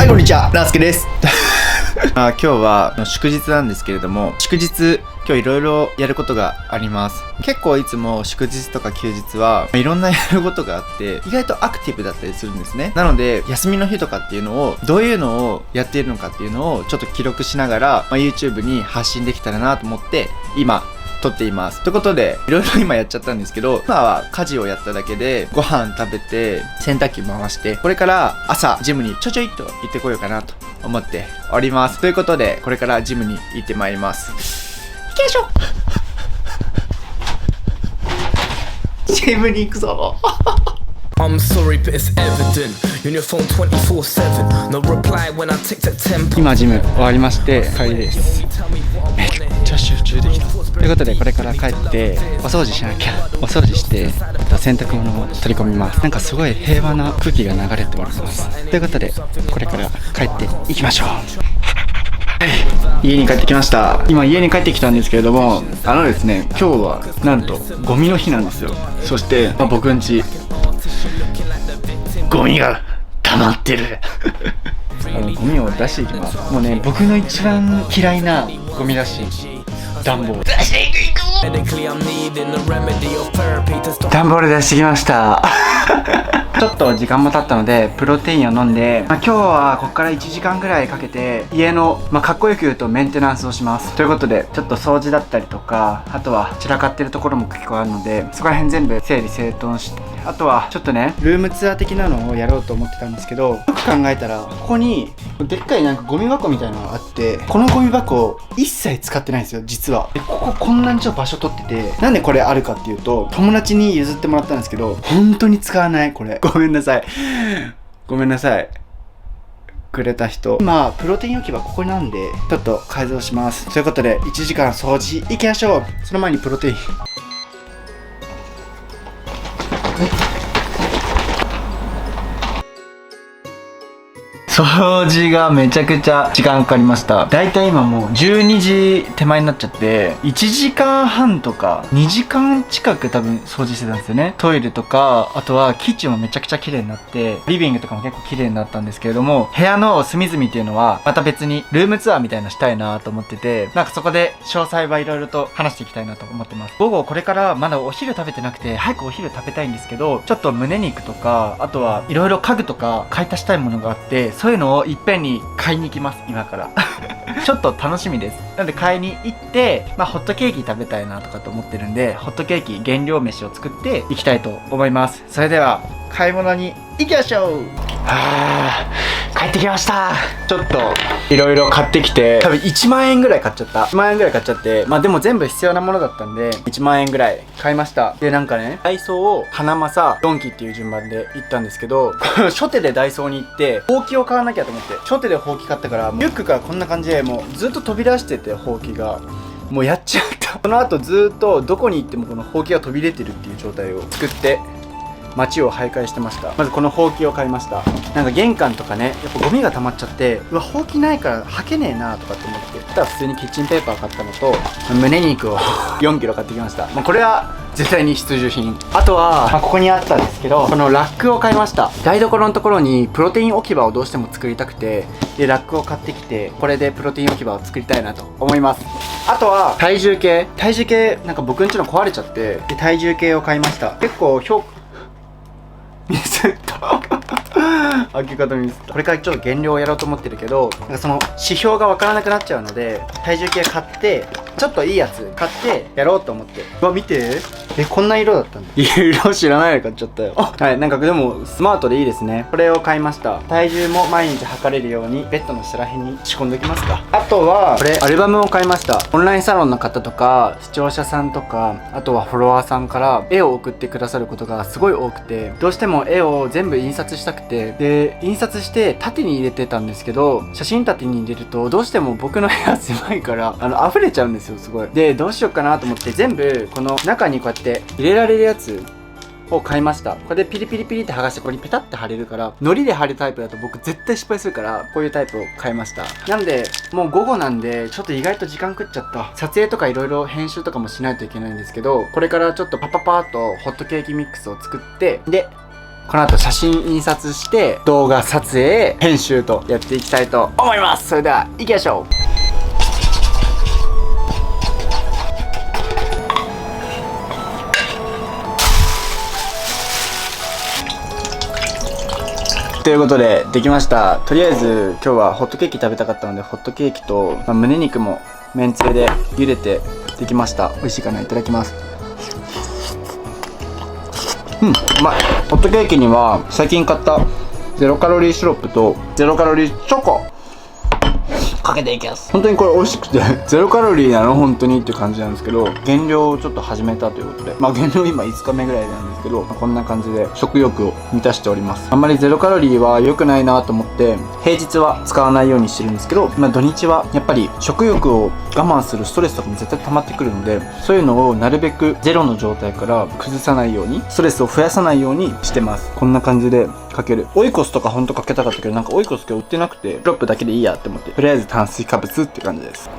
はいこんにちは、なすけです今日は祝日なんですけれども、祝日今日いろいろやることがあります。結構いつも祝日とか休日はいろんなやることがあって意外とアクティブだったりするんですね。なので休みの日とかっていうのをどういうのをやっているのかっていうのをちょっと記録しながら、YouTube に発信できたらなと思って今撮っています。ということでいろいろ今やっちゃったんですけど、今は家事をやっただけでご飯食べて洗濯機回して、これから朝ジムにちょいっと行ってこようかなと思っております。ということでこれからジムに行ってまいります。行きましょうジムに行くぞI'm sorry, but it's evident. You're on your phone 24/7. No reply when I take that tempo. 今ジム終わりまして帰りです。めっちゃ集中できた。ということでこれから帰ってお掃除しなきゃ。お掃除して洗濯物を取り込みます。なんかすごい平和な空気が流れております。ということでこれから帰っていきましょう。家に帰ってきました。今家に帰ってきたんですけれども、ですね、今日はなんとゴミの日なんですよ。そして、僕ん家ゴミが溜まってるゴミを出していきます。もうね、僕の一番嫌いなゴミ出し、段ボール出していく。段ボール出してきましたちょっと時間も経ったのでプロテインを飲んで、今日はここから1時間ぐらいかけて家の、かっこよく言うとメンテナンスをします。ということでちょっと掃除だったりとか、あとは散らかってるところも結構あるので、そこら辺全部整理整頓して、あとはちょっとねルームツアー的なのをやろうと思ってたんですけど、よく考えたらここにでっかいなんかゴミ箱みたいなのがあって、このゴミ箱一切使ってないんですよ実は。でここんなにちょっと場所取ってて、なんでこれあるかっていうと、友達に譲ってもらったんですけど本当に使わない。これごめんなさいくれた人。今プロテイン置き場ここなんでちょっと改造します。ということで1時間掃除行きましょう。その前にプロテイン掃除がめちゃくちゃ時間かかりました。だいたい今もう12時手前になっちゃって、1時間半とか2時間近く多分掃除してたんですよね。トイレとか、あとはキッチンもめちゃくちゃ綺麗になって、リビングとかも結構綺麗になったんですけれども、部屋の隅々っていうのはまた別にルームツアーみたいなしたいなと思ってて、なんかそこで詳細はいろいろと話していきたいなと思ってます。午後これからまだお昼食べてなくて、早くお昼食べたいんですけど、ちょっと胸肉とか、あとはいろいろ家具とか買い足したいものがあって、そういうのをいっぺんに買いに行きます今からちょっと楽しみです。なので買いに行って、ホットケーキ食べたいなとかと思ってるんで、ホットケーキ原料飯を作っていきたいと思います。それでは買い物に行きましょう。帰ってきました。ちょっといろいろ買ってきて、多分1万円ぐらい買っちゃった。1万円ぐらい買っちゃって、でも全部必要なものだったんで1万円ぐらい買いました。でなんかね、ダイソーを花正ドンキっていう順番で行ったんですけど初手でダイソーに行ってほうきを買わなきゃと思って、初手でほうき買ったから、リュックからこんな感じでもうずっと飛び出してて、ほうきがもうやっちゃったこの後ずっとどこに行ってもこのほうきが飛び出てるっていう状態を作って街を徘徊してました。まずこのほうきを買いました。なんか玄関とかね、やっぱゴミが溜まっちゃって、うわほうきないから履けねえなとかって思って、ただ普通にキッチンペーパー買ったのと胸肉を4キロ買ってきました。これは絶対に必需品。あとは、ここにあったんですけど、このラックを買いました。台所のところにプロテイン置き場をどうしても作りたくて、でラックを買ってきて、これでプロテイン置き場を作りたいなと思います。あとは体重計なんか僕んちの壊れちゃって、で体重計を買いました。結構ミスった開け方ミスった。これからちょっと減量をやろうと思ってるけど、なんかその指標がわからなくなっちゃうので、体重計買ってちょっといいやつ買ってやろうと思って。うわ見て、こんな色だったんだ。色知らないの買っちゃったよはい、なんかでもスマートでいいですね。これを買いました。体重も毎日測れるようにベッドの下ら辺に仕込んでおきますか。あとはこれアルバムを買いました。オンラインサロンの方とか視聴者さんとか、あとはフォロワーさんから絵を送ってくださることがすごい多くて、どうしても絵を全部印刷したくて、で印刷して縦に入れてたんですけど、写真縦に入れるとどうしても僕の部屋狭いから溢れちゃうんですよ、すごい。でどうしようかなと思って、全部この中にこうやって入れられるやつを買いました。これでピリピリピリって剥がして、ここにペタって貼れるから、糊で貼るタイプだと僕絶対失敗するから、こういうタイプを買いました。なんでもう午後なんで、ちょっと意外と時間食っちゃった。撮影とかいろいろ編集とかもしないといけないんですけど、これからちょっとパパパーっとホットケーキミックスを作って、でこの後写真印刷して動画撮影編集とやっていきたいと思います。それでは行きましょう。ということでできました。とりあえず今日はホットケーキ食べたかったのでホットケーキと、胸肉もめんつゆで茹でてできました。美味しいかな。いただきます。うまい。ホットケーキには最近買ったゼロカロリーシロップとゼロカロリーチョコかけていきます。本当にこれ美味しくてゼロカロリーなの本当にっていう感じなんですけど、減量をちょっと始めたということで、減量今5日目ぐらいなんですけど、こんな感じで食欲を満たしております。あんまりゼロカロリーは良くないなと思って平日は使わないようにしてるんですけど、土日はやっぱり食欲を我慢するストレスとかも絶対溜まってくるので、そういうのをなるべくゼロの状態から崩さないように、ストレスを増やさないようにしてます。こんな感じでかける。オイコスとかほんとかけたかったけど、なんかオイコス今日売ってなくてシロップだけでいいやって思って、とりあえず炭水化物って感じです。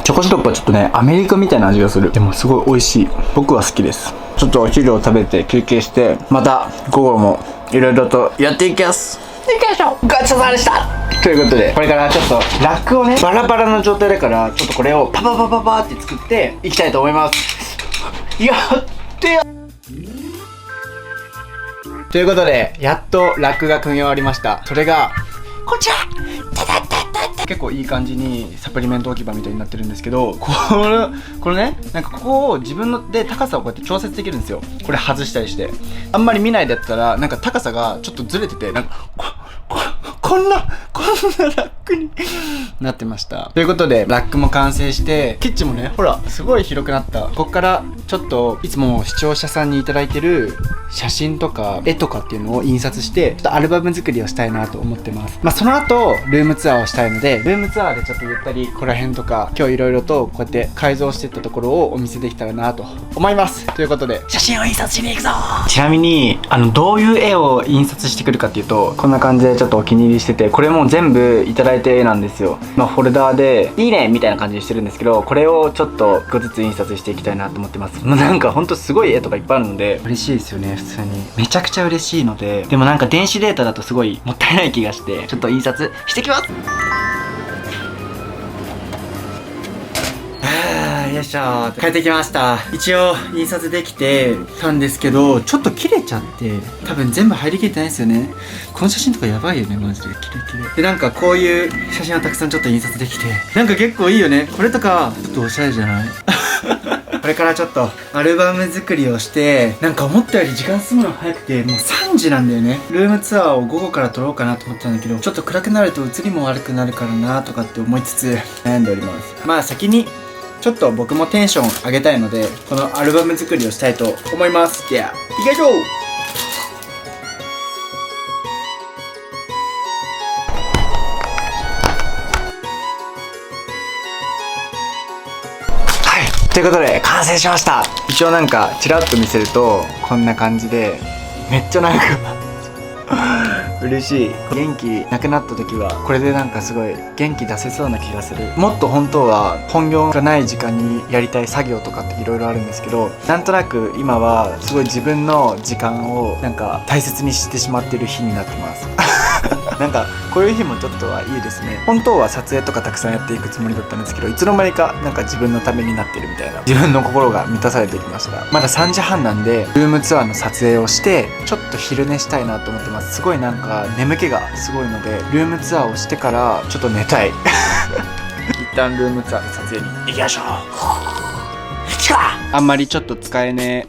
チョコシロップはちょっとねアメリカみたいな味がする。でもすごい美味しい。僕は好きです。ちょっとお昼を食べて休憩して、また午後もいろいろとやっていきます。いきましょう。ごちそうさまでした。ということでこれからちょっとラックをねバラバラの状態だから、ちょっとこれをパパパパパって作っていきたいと思います。やってやということでやっとラックが組み終わりました。それがこちら。結構いい感じにサプリメント置き場みたいになってるんですけど、これね、なんかここを自分ので高さをこうやって調節できるんですよ。これ外したりして、あんまり見ないでやったらなんか高さがちょっとずれてて、なんかこんなラックになってました。ということでラックも完成して、キッチンもねほらすごい広くなった。こっからちょっといつも視聴者さんにいただいてる写真とか絵とかっていうのを印刷してちょっとアルバム作りをしたいなと思ってます。その後ルームツアーをしたいので、ルームツアーでちょっとゆったりここら辺とか今日いろいろとこうやって改造していったところをお見せできたらなと思います。ということで写真を印刷しに行くぞ。ちなみにどういう絵を印刷してくるかっていうと、こんな感じでちょっとお気に入りしてて、これも全部いただいた絵なんですよ。フォルダーでいいねみたいな感じにしてるんですけど、これをちょっと1個ずつ印刷していきたいなと思ってます。なんかほんとすごい絵とかいっぱいあるので嬉しいですよね。普通にめちゃくちゃ嬉しいので、でもなんか電子データだとすごいもったいない気がして、ちょっと印刷してきます。よいしょ。帰ってきました。一応印刷できてたんですけど、ちょっと切れちゃって多分全部入りきってないですよね。この写真とかやばいよねマジで。キレキレで、なんかこういう写真をたくさんちょっと印刷できて、なんか結構いいよね。これとかちょっとおしゃれじゃないこれからちょっとアルバム作りをして、なんか思ったより時間進むの早くて、もう3時なんだよね。ルームツアーを午後から撮ろうかなと思ったんだけど、ちょっと暗くなると写りも悪くなるからなとかって思いつつ悩んでおります。先にちょっと僕もテンション上げたいので、このアルバム作りをしたいと思います。では行きましょう。ということで完成しました。一応なんかチラッと見せるとこんな感じで、めっちゃなんか嬉しい。元気なくなった時はこれでなんかすごい元気出せそうな気がする。もっと本当は本業がない時間にやりたい作業とかっていろいろあるんですけど、なんとなく今はすごい自分の時間をなんか大切にしてしまってる日になってますなんかこういう日もちょっとはいいですね。本当は撮影とかたくさんやっていくつもりだったんですけど、いつの間にかなんか自分のためになってるみたいな、自分の心が満たされてきました。まだ3時半なんでルームツアーの撮影をしてちょっと昼寝したいなと思ってます。すごいなんか眠気がすごいので、ルームツアーをしてからちょっと寝たい一旦ルームツアーの撮影に行きましょう。あんまりちょっと使えね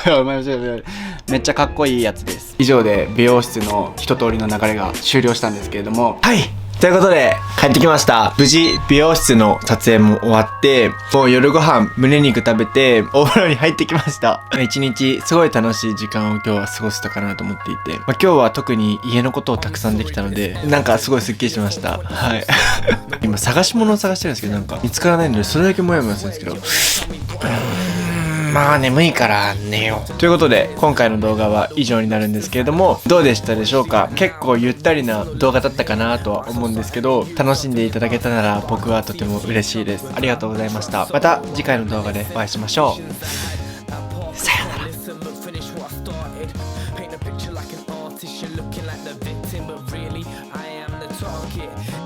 えめっちゃかっこいいやつです。以上で美容室の一通りの流れが終了したんですけれども、はい、ということで帰ってきました。無事美容室の撮影も終わって、もう夜ご飯胸肉食べてお風呂に入ってきました。一日すごい楽しい時間を今日は過ごせたかなと思っていて、今日は特に家のことをたくさんできたので、なんかすごいスッキリしました。はい今探し物を探してるんですけど、なんか見つからないのでそれだけモヤモヤするんですけど、眠いから寝ようということで、今回の動画は以上になるんですけれども、どうでしたでしょうか。結構ゆったりな動画だったかなとは思うんですけど、楽しんでいただけたなら僕はとても嬉しいです。ありがとうございました。また次回の動画でお会いしましょう。さようなら。looking like the victim, but really I am the target.